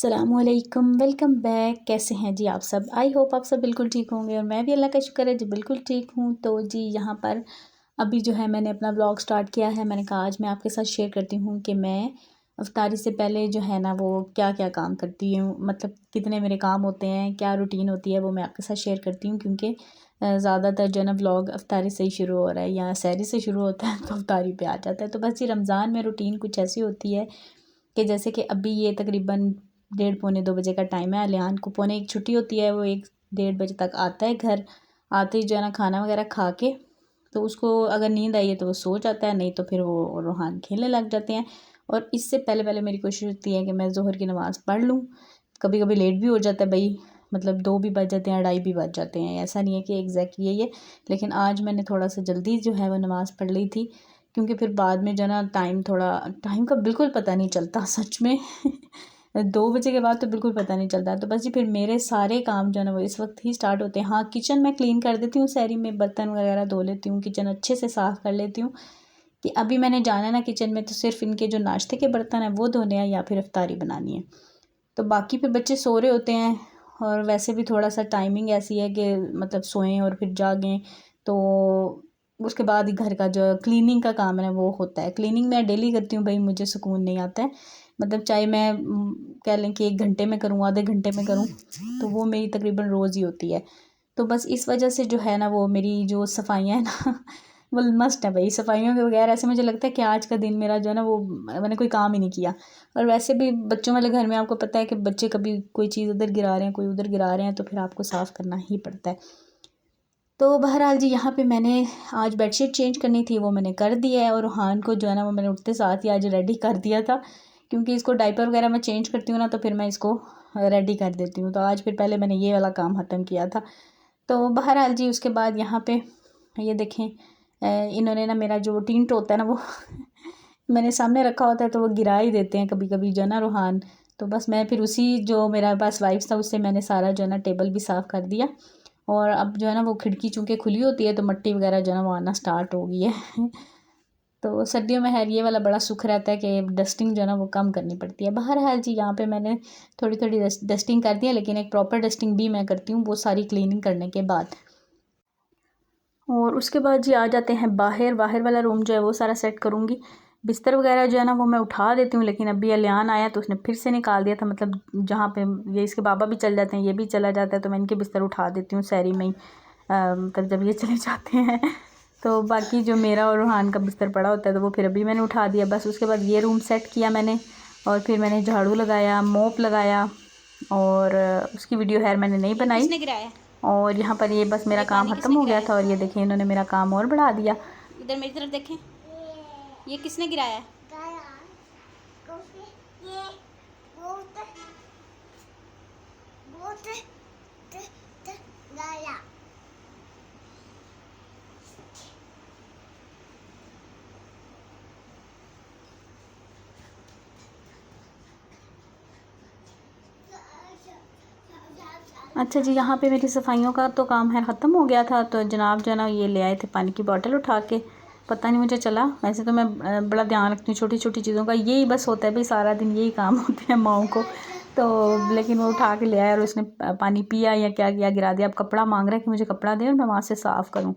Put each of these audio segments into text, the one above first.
अस्सलामुअलैकुम, welcome back. कैसे हैं जी आप सब? आई होप आप सब बिल्कुल ठीक होंगे और मैं भी अल्लाह का शुक्र है जी बिल्कुल ठीक हूँ। तो जी यहाँ पर अभी जो है मैंने अपना व्लॉग स्टार्ट किया है। मैंने कहा आज मैं आपके साथ शेयर करती हूँ कि मैं इफ्तारी से पहले जो है ना वो क्या क्या काम करती हूँ, मतलब कितने मेरे काम होते हैं, क्या रूटीन होती है, वो मैं आपके साथ शेयर करती हूँ। क्योंकि ज़्यादातर जो है ना व्लॉग इफ्तारी से ही शुरू हो रहा है या सहरी से शुरू होता है तो इफ्तारी पे आ जाता है। तो बस ये रमज़ान में रूटीन कुछ ऐसी होती है कि जैसे कि अभी ये तकरीबन 1:30-2 बजे का टाइम है। अलियान को 1:45 छुट्टी होती है, वो 1-1:30 बजे तक आता है घर। आते ही जो है ना खाना वगैरह खा के तो उसको अगर नींद आई है तो वो सो जाता है, नहीं तो फिर वो और रूहान खेलने लग जाते हैं। और इससे पहले पहले मेरी कोशिश होती है कि मैं ज़ोहर की नमाज़ पढ़ लूँ। कभी कभी लेट भी हो जाता है भाई, मतलब 2 भी बज जाते हैं, 2:30 भी बज जाते हैं। ऐसा नहीं है कि एग्जैक्ट यही है, लेकिन आज मैंने थोड़ा सा जल्दी जो है वो नमाज़ पढ़ ली थी। क्योंकि फिर बाद में जो है ना टाइम का बिल्कुल पता नहीं चलता सच में 2 बजे के बाद तो बिल्कुल पता नहीं चलता। तो बस जी फिर मेरे सारे काम जो है ना वो इस वक्त ही स्टार्ट होते हैं। हाँ, किचन मैं क्लीन कर देती हूँ, सहरी में बर्तन वगैरह धो लेती हूँ, किचन अच्छे से साफ़ कर लेती हूँ कि अभी मैंने जाना है ना किचन में तो सिर्फ इनके जो नाश्ते के बर्तन हैं वो धोने हैं या फिर इफ्तारी बनानी है। तो बाकी फिर बच्चे सो रहे होते हैं और वैसे भी थोड़ा सा टाइमिंग ऐसी है कि मतलब सोएं और फिर जागें। तो उसके बाद ही घर का जो क्लीनिंग का काम है ना वो होता है। क्लीनिंग मैं डेली करती हूँ भाई, मुझे सुकून नहीं आता है। मतलब चाहे मैं कह लें कि 1 घंटे में करूँ, आधे घंटे में करूँ, तो वो मेरी तकरीबन रोज़ ही होती है। तो बस इस वजह से जो है ना वो मेरी जो सफाइयाँ हैं ना वो मस्ट है भाई। सफाइयों के बगैर ऐसे मुझे लगता है कि आज का दिन मेरा जो है ना वो मैंने कोई काम ही नहीं किया। और वैसे भी बच्चों वाले घर में आपको पता है कि बच्चे कभी कोई चीज़ उधर गिरा रहे हैं, कोई उधर गिरा रहे हैं, तो फिर आपको साफ़ करना ही पड़ता है। तो बहरहाल जी यहाँ पे मैंने आज बेडशीट चेंज करनी थी, वो मैंने कर दिया है। और रूहान को जो है ना वो मैंने उठते साथ ही आज रेडी कर दिया था, क्योंकि इसको डायपर वगैरह मैं चेंज करती हूँ ना तो फिर मैं इसको रेडी कर देती हूँ। तो आज फिर पहले मैंने ये वाला काम ख़त्म किया था। तो बहरहाल जी उसके बाद यहाँ पे ये देखें, इन्होंने ना मेरा जो टिंट होता है ना वो मैंने सामने रखा होता है तो वो गिरा ही देते हैं कभी कभी जो है ना रूहान। तो बस मैं फिर उसी जो मेरा पास वाइप्स था उससे मैंने सारा जो है ना टेबल भी साफ़ कर दिया। और अब जो है ना वो खिड़की चूँकि खुली होती है तो मिट्टी वगैरह जो है ना वो आना स्टार्ट हो गई है तो सर्दियों में है ये वाला बड़ा सुख रहता है कि डस्टिंग जो है ना वो कम करनी पड़ती है। बहरहाल जी यहाँ पे मैंने थोड़ी थोड़ी डस्टिंग कर दी है, लेकिन एक प्रॉपर डस्टिंग भी मैं करती हूँ वो सारी क्लीनिंग करने के बाद। और उसके बाद जी आ जाते हैं बाहर। बाहर वाला रूम जो है वो सारा सेट करूँगी। बिस्तर वगैरह जो है ना वो मैं उठा देती हूँ, लेकिन अभी अलियान आया तो उसने फिर से निकाल दिया था। मतलब जहाँ पे ये इसके बाबा भी चल जाते हैं, ये भी चला जाता है, तो मैं इनके बिस्तर उठा देती हूँ सहरी में ही, मतलब जब ये चले जाते हैं तो बाकी जो मेरा और रूहान का बिस्तर पड़ा होता है तो वो फिर अभी मैंने उठा दिया। बस उसके बाद ये रूम सेट किया मैंने, और फिर मैंने झाड़ू लगाया, मोप लगाया, और उसकी वीडियो खैर मैंने नहीं बनाई। किसने गिराया? और यहाँ पर ये बस मेरा ये काम पानी ख़त्म किसने हो गया गिराया? था और ये देखें इन्होंने मेरा काम और बढ़ा दिया। इधर मेरी तरफ देखें, ये किसने गिराया? अच्छा जी, यहाँ पे मेरी सफाइयों का तो काम है ख़त्म हो गया था। तो जनाब जो है ना ये ले आए थे पानी की बोतल उठा के, पता नहीं मुझे चला। वैसे तो मैं बड़ा ध्यान रखती हूँ छोटी छोटी चीज़ों का, यही बस होता है भाई, सारा दिन यही काम होते हैं माओं को। तो लेकिन वो उठा के ले आया और उसने पानी पिया या क्या किया, गिरा दिया। अब कपड़ा मांग रहा है कि मुझे कपड़ा दें और मैं वहाँ से साफ़ करूँ।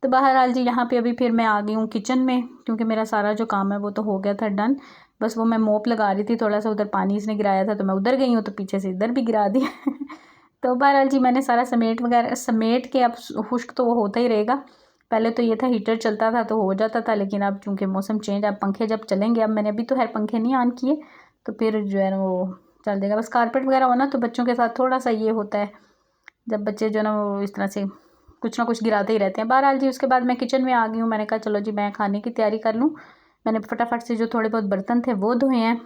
तो बहरहाल जी यहाँ पे अभी फिर मैं आ गई हूँ किचन में, क्योंकि मेरा सारा जो काम है वो तो हो गया था डन। बस वो मैं मोप लगा रही थी, थोड़ा सा उधर पानी इसने गिराया था तो मैं उधर गई हूँ तो पीछे से इधर भी गिरा दिया तो बहरहाल जी मैंने सारा समेट के, अब खुश्क तो वो होता ही रहेगा। पहले तो ये था हीटर चलता था तो हो जाता था, लेकिन अब चूँकि मौसम चेंज, अब पंखे जब चलेंगे, अब मैंने अभी तो खैर पंखे नहीं ऑन किए, तो फिर जो है ना वो चल देगा। बस कारपेट वगैरह होना तो बच्चों के साथ थोड़ा सा ये होता है, जब बच्चे जो है ना वो इस तरह से कुछ ना कुछ गिराते ही रहते हैं। बहरहाल जी उसके बाद मैं किचन में आ गई हूँ। मैंने कहा चलो जी मैं खाने की तैयारी कर लूँ। मैंने फटाफट से जो थोड़े बहुत बर्तन थे वो धोए हैं,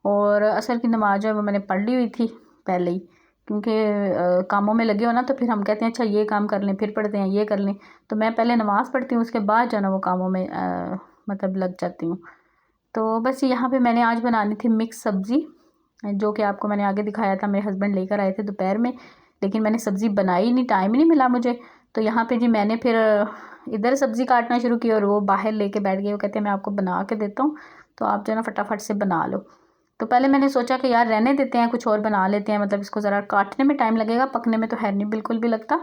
और असर की नमाज जो है वो मैंने पढ़ ली हुई थी पहले ही, क्योंकि कामों में लगे हो ना तो फिर हम कहते हैं अच्छा ये काम कर लें, फिर पढ़ते हैं ये कर लें। तो मैं पहले नमाज़ पढ़ती हूँ, उसके बाद जो है ना वो कामों में मतलब लग जाती हूँ। तो बस यहाँ पे मैंने आज बनानी थी मिक्स सब्ज़ी, जो कि आपको मैंने आगे दिखाया था। मेरे हस्बैंड लेकर आए थे दोपहर में, लेकिन मैंने सब्ज़ी बनाई नहीं, टाइम ही नहीं मिला मुझे। तो यहाँ पे जी मैंने फिर इधर सब्ज़ी काटना शुरू की और वो बाहर लेके बैठ गए। वो कहते हैं मैं आपको बना के देता हूँ तो आप जो है ना फटाफट से बना लो। तो पहले मैंने सोचा कि यार रहने देते हैं, कुछ और बना लेते हैं, मतलब इसको ज़रा काटने में टाइम लगेगा, पकने में तो है नहीं बिल्कुल भी लगता।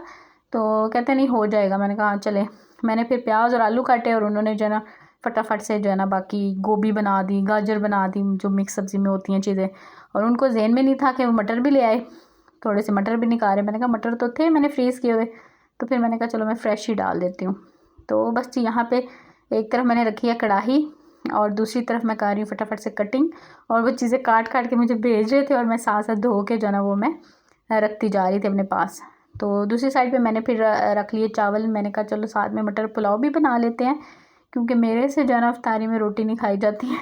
तो कहते नहीं हो जाएगा। मैंने कहा चले। मैंने फिर प्याज और आलू काटे और उन्होंने जो है ना फटाफट से जो है ना बाकी गोभी बना दी, गाजर बना दी, जो मिक्स सब्ज़ी में होती हैं चीज़ें। और उनको जहन में नहीं था कि वो मटर भी ले आए, थोड़े से मटर भी निकाले। मैंने कहा मटर तो थे मैंने फ्रीज़ किए हुए, तो फिर मैंने कहा चलो मैं फ़्रेश ही डाल देती हूँ। तो बस जी यहाँ पे एक तरफ मैंने रखी है कढ़ाई और दूसरी तरफ मैं कर रही हूँ फटाफट से कटिंग। और वो चीज़ें काट काट के मुझे भेज रहे थे और मैं साथ साथ धो के जो है ना वो मैं रखती जा रही थी अपने पास। तो दूसरी साइड पे मैंने फिर रख लिए चावल। मैंने कहा चलो साथ में मटर पुलाव भी बना लेते हैं, क्योंकि मेरे से जो है ना इफ्तारी में रोटी नहीं खाई जाती है।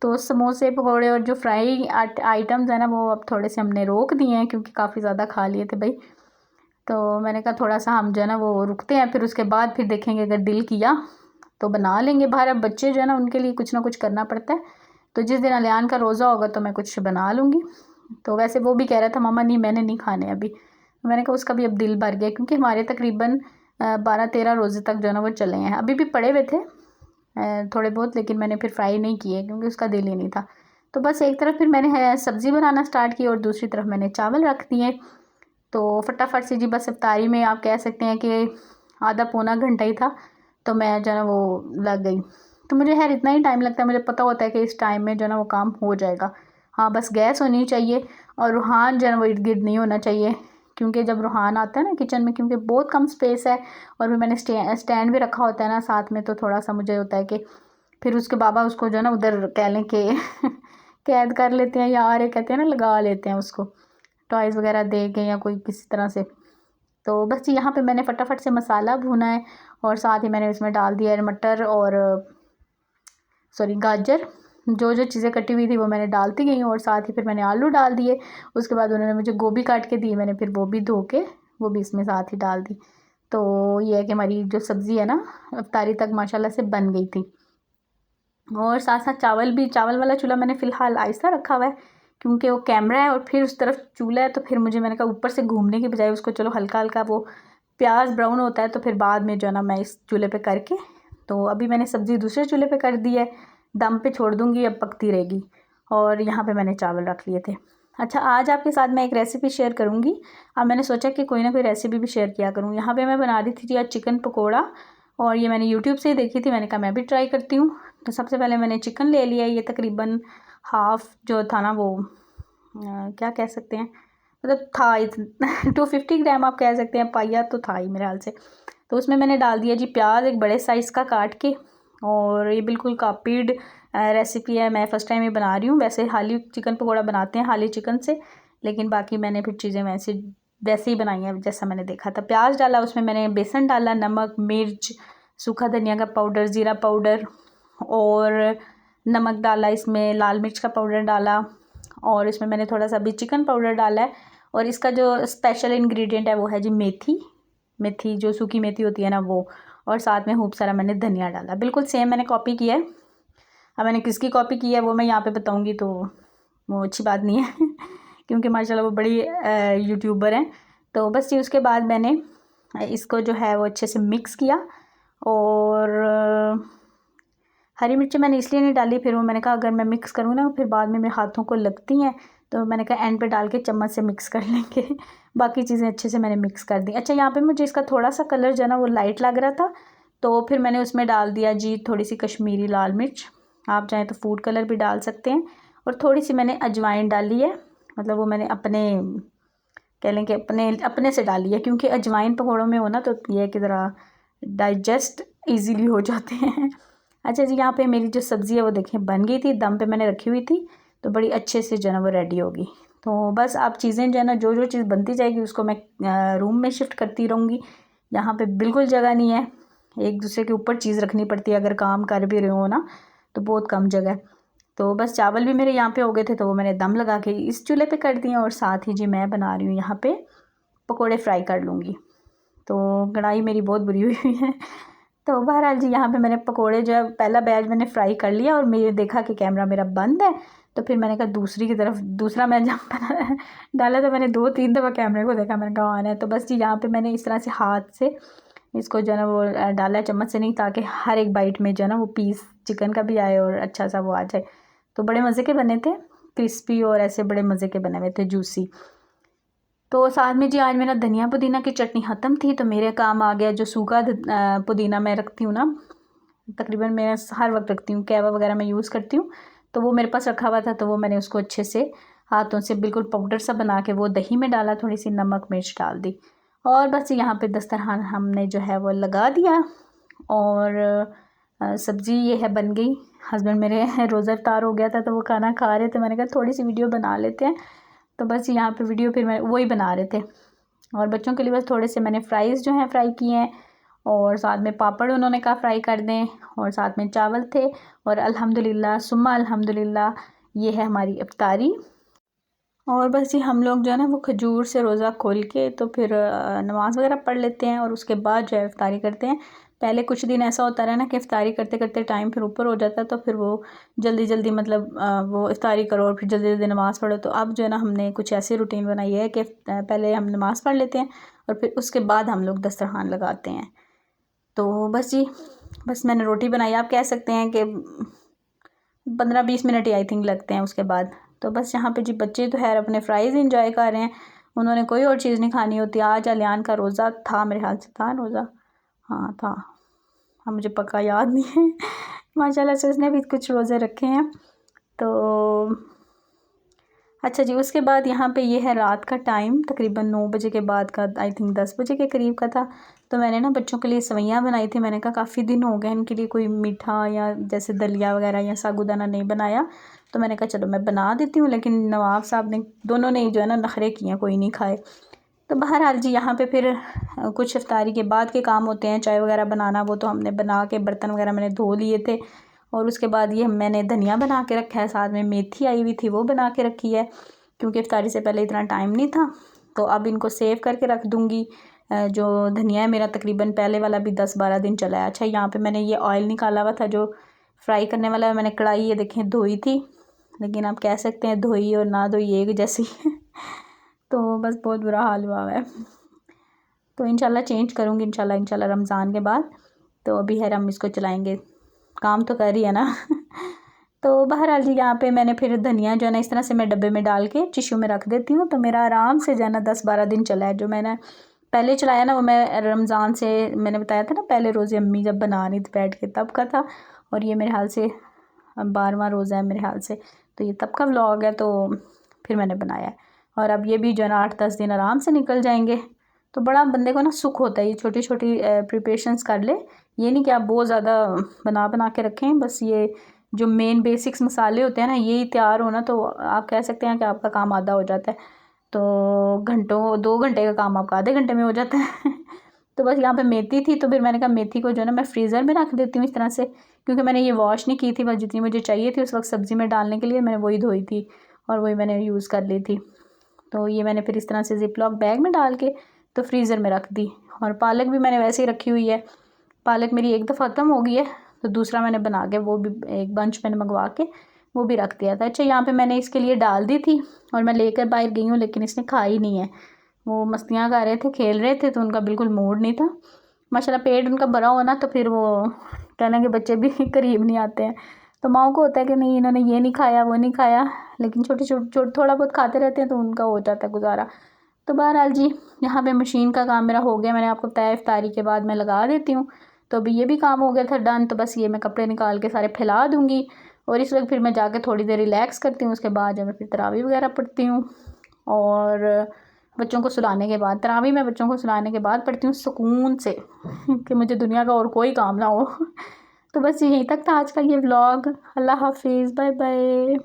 तो समोसे पकौड़े और जो फ्राई आइटम्स है ना वो अब थोड़े से हमने रोक दिए हैं, क्योंकि काफ़ी ज़्यादा खा लिए थे भाई। तो मैंने कहा थोड़ा सा हम जो है ना वो रुकते हैं, फिर उसके बाद फिर देखेंगे, अगर दिल किया तो बना लेंगे बाहर। अब बच्चे जो है ना उनके लिए कुछ ना कुछ करना पड़ता है। तो जिस दिन अलियान का रोज़ा होगा तो मैं कुछ बना लूँगी। तो वैसे वो भी कह रहा था मम्मा नहीं मैंने नहीं खाने अभी। तो मैंने कहा उसका भी अब दिल भर गया, क्योंकि हमारे तकरीबन 12-13 रोज़े तक जो है ना वो चले हैं। अभी भी पड़े हुए थे थोड़े बहुत, लेकिन मैंने फिर फ्राई नहीं किए क्योंकि उसका दिल ही नहीं था। तो बस एक तरफ फिर मैंने सब्ज़ी बनाना स्टार्ट की और दूसरी तरफ मैंने चावल रख दिए। तो फटाफट से जी बस इफ्तारी में आप कह सकते हैं कि आधा पौना घंटा ही था, तो मैं जो है ना वो लग गई। तो मुझे खैर इतना ही टाइम लगता है, मुझे पता होता है कि इस टाइम में जो है ना वो काम हो जाएगा। हाँ बस गैस होनी चाहिए और रूहान जो है ना वो इर्द गिर्द नहीं होना चाहिए, क्योंकि जब रूहान आता है ना किचन में, क्योंकि बहुत कम स्पेस है और फिर मैंने स्टैंड भी रखा होता है ना साथ में, तो थोड़ा सा मुझे होता है कि फिर उसके बाबा उसको जो है ना उधर कह लें कि कैद कर लेते हैं, या आरे कहते हैं ना लगा लेते हैं उसको, टॉयज़ वगैरह दे के या कोई किसी तरह से। तो बस जी यहाँ पे मैंने फटाफट से मसाला भूना है और साथ ही मैंने इसमें डाल दिया है मटर और सॉरी गाजर। जो जो चीज़ें कटी हुई थी वो मैंने डालती गई और साथ ही फिर मैंने आलू डाल दिए। उसके बाद उन्होंने मुझे गोभी काट के दी, मैंने फिर वो भी धो के वो भी इसमें साथ ही डाल दी। तो ये है कि हमारी जो सब्ज़ी है ना इफ्तारी तक माशाल्लाह से बन गई थी। और साथ साथ चावल भी, चावल वाला चूल्हा मैंने फ़िलहाल आहिस्ता रखा हुआ है, क्योंकि वो कैमरा है और फिर उस तरफ चूल्हा है। तो फिर मुझे मैंने कहा ऊपर से घूमने की बजाय उसको चलो हल्का हल्का वो प्याज ब्राउन होता है तो फिर बाद में जो है ना मैं इस चूल्हे पे करके, तो अभी मैंने सब्ज़ी दूसरे चूल्हे पे कर दी है, दम पे छोड़ दूँगी, अब पकती रहेगी। और यहाँ पे मैंने चावल रख लिए थे। अच्छा आज आपके साथ मैं एक रेसिपी शेयर करूँगी। अब मैंने सोचा कि कोई ना कोई रेसिपी भी शेयर किया करूँ। यहाँ पे मैं बना रही थी आज चिकन पकौड़ा, और ये मैंने यूट्यूब से ही देखी थी, मैंने कहा मैं भी ट्राई करती हूँ। तो सबसे पहले मैंने चिकन ले लिया, ये तकरीबन हाफ़ जो था ना वो क्या कह सकते हैं, मतलब था 250 ग्राम आप कह सकते हैं, पाइया तो था ही मेरे ख्याल से। तो उसमें मैंने डाल दिया जी प्याज एक बड़े साइज़ का काट के। और ये बिल्कुल कॉपीड रेसिपी है, मैं फ़र्स्ट टाइम ये बना रही हूँ। वैसे हाली चिकन पकौड़ा बनाते हैं हाली चिकन से, लेकिन बाकी मैंने फिर चीज़ें वैसे ही बनाई हैं जैसा मैंने देखा था। प्याज डाला, उसमें मैंने बेसन डाला, नमक, मिर्च, सूखा धनिया का पाउडर, ज़ीरा पाउडर और नमक डाला, इसमें लाल मिर्च का पाउडर डाला और इसमें मैंने थोड़ा सा भी चिकन पाउडर डाला है। और इसका जो स्पेशल इंग्रेडिएंट है वो है जी मेथी, मेथी जो सूखी मेथी होती है ना वो, और साथ में खूब सारा मैंने धनिया डाला। बिल्कुल सेम मैंने कॉपी किया है। अब मैंने किसकी कॉपी की है वो मैं यहाँ पे बताऊँगी तो वो अच्छी बात नहीं है क्योंकि माशाल्लाह वो बड़ी यूट्यूबर हैं। तो बस ये उसके बाद मैंने इसको जो है वो अच्छे से मिक्स किया। और हरी मिर्ची मैंने इसलिए नहीं डाली, फिर वो मैंने कहा अगर मैं मिक्स करूँ ना फिर बाद में मेरे हाथों को लगती हैं, तो मैंने कहा एंड पे डाल के चम्मच से मिक्स कर लेंगे। बाकी चीज़ें अच्छे से मैंने मिक्स कर दी। अच्छा यहाँ पे मुझे इसका थोड़ा सा कलर जो है ना वो लाइट लग रहा था, तो फिर मैंने उसमें डाल दिया जी थोड़ी सी कश्मीरी लाल मिर्च, आप चाहें तो फूड कलर भी डाल सकते हैं। और थोड़ी सी मैंने अजवाइन डाली है, मतलब वो मैंने अपने कह लें कि अपने से डाली है, क्योंकि अजवाइन पकौड़ों में हो ना तो ये है कि ज़रा डाइजेस्ट ईजीली हो जाते हैं। अच्छा जी यहाँ पे मेरी जो सब्ज़ी है वो देखें बन गई थी, दम पे मैंने रखी हुई थी, तो बड़ी अच्छे से जो है ना वो रेडी होगी। तो बस आप चीज़ें जो है ना जो जो चीज़ बनती जाएगी उसको मैं रूम में शिफ्ट करती रहूँगी। यहाँ पे बिल्कुल जगह नहीं है, एक दूसरे के ऊपर चीज़ रखनी पड़ती है, अगर काम कर भी रहे हो ना तो बहुत कम जगह है। तो बस चावल भी मेरे यहाँ पे हो गए थे, तो वो मैंने दम लगा के इस चूल्हे पे कर दिए, और साथ ही जी मैं बना रही हूँ यहाँ पे पकोड़े फ्राई कर लूँगी। तो कढ़ाई मेरी बहुत बुरी हुई है। तो बहरहाल जी यहाँ पे मैंने पकोड़े जो है पहला बैच मैंने फ्राई कर लिया, और मैंने देखा कि कैमरा मेरा बंद है, तो फिर मैंने कहा दूसरी की तरफ दूसरा मैं जब डाला तो मैंने 2-3 दफ़ा कैमरे को देखा, मैंने कहा आना है। तो बस जी यहाँ पे मैंने इस तरह से हाथ से इसको जो है ना वो डाला है, चम्मच से नहीं, ताकि हर एक बाइट में जो है ना वो पीस चिकन का भी आए और अच्छा सा वो आ जाए। तो बड़े मज़े के बने थे, क्रिस्पी और ऐसे बड़े मज़े के बने हुए थे, जूसी। तो साथ में जी आज मेरा धनिया पुदीना की चटनी ख़त्म थी, तो मेरे काम आ गया जो सूखा पुदीना मैं रखती हूँ ना, तकरीबन मैं हर वक्त रखती हूँ, कहवा वगैरह मैं यूज़ करती हूँ, तो वो मेरे पास रखा हुआ था। तो वो मैंने उसको अच्छे से हाथों से बिल्कुल पाउडर सा बना के वो दही में डाला, थोड़ी सी नमक मिर्च डाल दी, और बस यहाँ पे दस्तरखान हमने जो है वो लगा दिया। और सब्ज़ी ये है बन गई। हस्बैंड मेरे रोज़ा इफ्तार हो गया था, तो वो खाना खा रहे थे, मैंने कहा थोड़ी सी वीडियो बना लेते हैं। तो बस यहाँ पे वीडियो फिर मैं वही बना रहे थे, और बच्चों के लिए बस थोड़े से मैंने फ़्राइज़ जो हैं फ्राई किए हैं, और साथ में पापड़ उन्होंने कहा फ्राई कर दें, और साथ में चावल थे। और अल्हम्दुलिल्लाह सुम्मा अल्हम्दुलिल्लाह ये है हमारी इफ्तारी। और बस ये हम लोग जो है ना वो खजूर से रोज़ा खोल के तो फिर नमाज़ वगैरह पढ़ लेते हैं, और उसके बाद जो है इफ्तारी करते हैं। पहले कुछ दिन ऐसा होता रहा ना कि इफ्तारी करते करते टाइम फिर ऊपर हो जाता है, तो फिर वो जल्दी जल्दी मतलब वो इफ्तारी करो और फिर जल्दी जल्दी नमाज़ पढ़ो। तो अब जो है ना हमने कुछ ऐसी रूटीन बनाई है कि पहले हम नमाज़ पढ़ लेते हैं और फिर उसके बाद हम लोग दस्तरखान लगाते हैं। तो बस जी, बस मैंने रोटी बनाई, आप कह सकते हैं कि 15-20 मिनट ही आई थिंक लगते हैं उसके बाद। तो बस यहाँ पे जी बच्चे तो खैर अपने फ़्राइज़ इंजॉय कर रहे हैं, उन्होंने कोई और चीज़ नहीं खानी होती। आज अलियान का रोज़ा था, मेरे ख्याल से था रोज़ा, हाँ था, हाँ मुझे पक्का याद नहीं है माशाल्लाह से उसने भी कुछ रोज़े रखे हैं। तो अच्छा जी, उसके बाद यहाँ पे ये है रात का टाइम, तकरीबन 9 बजे के बाद का, आई थिंक 10 बजे के करीब का था। तो मैंने ना बच्चों के लिए सवैयाँ बनाई थी, मैंने कहा काफ़ी दिन हो गए इनके लिए कोई मीठा या जैसे दलिया वगैरह या साबूदाना नहीं बनाया, तो मैंने कहा चलो मैं बना देती हूँ। लेकिन नवाब साहब ने दोनों ने ही जो है ना नखरे किए हैं, कोई नहीं खाए। तो बहरहाल जी यहाँ पे फिर कुछ इफ्तारी के बाद के काम होते हैं, चाय वगैरह बनाना, वो तो हमने बना के बर्तन वगैरह मैंने धो लिए थे। और उसके बाद ये मैंने धनिया बना के रखा है, साथ में मेथी आई हुई थी वो बना के रखी है, क्योंकि इफ्तारी से पहले इतना टाइम नहीं था। तो अब इनको सेव करके रख दूँगी। जो धनिया है मेरा तकरीबन पहले वाला भी 10-12 दिन चला है। अच्छा यहाँ पे मैंने ये ऑयल निकाला हुआ था जो फ्राई करने वाला है, मैंने कढ़ाई ये देखें धोई थी, लेकिन आप कह सकते हैं धोई और ना धोई एक जैसी तो बस बहुत बुरा हाल हुआ है। तो इंशाल्लाह चेंज करूँगी इंशाल्लाह रमज़ान के बाद। तो अभी है हम इसको चलाएँगे, काम तो कर रही है ना तो बहरहाल जी यहाँ पे मैंने फिर धनिया जो है ना इस तरह से मैं डब्बे में डाल के टिश्यू में रख देती हूँ, तो मेरा आराम से जो है ना 10-12 दिन चला है। जो मैंने पहले चलाया ना वो मैं रमज़ान से, मैंने बताया था ना पहले रोज़े अम्मी जब बना रही थी बैठ के तब का था, और ये मेरे हाल से 12वां रोज़ा है मेरे ख्याल से, तो ये तब का व्लॉग है। तो फिर मैंने बनाया है, और अब ये भी जो है ना 8-10 दिन आराम से निकल जाएंगे। तो बड़ा बंदे को ना सुख होता है, ये छोटी छोटी प्रिपरेशंस कर ले, ये नहीं कि आप बहुत ज़्यादा बना बना के रखें। बस ये जो मेन बेसिक्स मसाले होते हैं ना यही तैयार होना, तो आप कह सकते हैं कि आपका काम आधा हो जाता है। तो घंटों 2 घंटे का काम आपका आधे घंटे में हो जाता है तो बस यहाँ पे मेथी थी, तो फिर मैंने कहा मेथी को जो है ना मैं फ्रीज़र में रख देती हूँ इस तरह से, क्योंकि मैंने ये वॉश नहीं की थी, बस जितनी मुझे चाहिए थी उस वक्त सब्ज़ी में डालने के लिए मैंने वही धोई थी और वही मैंने यूज़ कर ली थी। तो ये मैंने फिर इस तरह से ज़िप-लॉक बैग में डाल के तो फ्रीज़र में रख दी। और पालक भी मैंने वैसे ही रखी हुई है, पालक मेरी एक दफ़ा ख़त्म हो गई है, तो दूसरा मैंने बना के वो भी एक बंच मैंने मंगवा के वो भी रख दिया था। अच्छा यहाँ पे मैंने इसके लिए डाल दी थी और मैं लेकर बाहर गई हूँ, लेकिन इसने खाई नहीं है। वो मस्तियाँ कर रहे थे, खेल रहे थे, तो उनका बिल्कुल मूड नहीं था। माशाल्लाह पेट उनका भरा हो ना, तो फिर वो कहने के बच्चे भी करीब नहीं आते हैं। तो माओ को होता है कि नहीं इन्होंने ये नहीं खाया वो नहीं खाया, लेकिन छोटे थोड़ा बहुत खाते रहते हैं तो उनका हो जाता है गुजारा। तो बहरहाल जी यहाँ पे मशीन का काम मेरा हो गया, मैंने आपको बताया इफ्तारी के बाद मैं लगा देती हूँ। तो अभी ये भी काम हो गया था डन, तो बस ये मैं कपड़े निकाल के सारे फैला दूँगी, और इस वक्त फिर मैं जाके थोड़ी देर रिलैक्स करती हूँ। उसके बाद जो मैं फिर तरावी वगैरह पढ़ती हूँ, और बच्चों को सुलाने के बाद, तरावी मैं बच्चों को सुलाने के बाद पढ़ती हूँ सुकून से कि मुझे दुनिया का और कोई काम ना हो तो बस यहीं तक था आज का ये व्लॉग। अल्लाह हाफिज़, बाय बाय।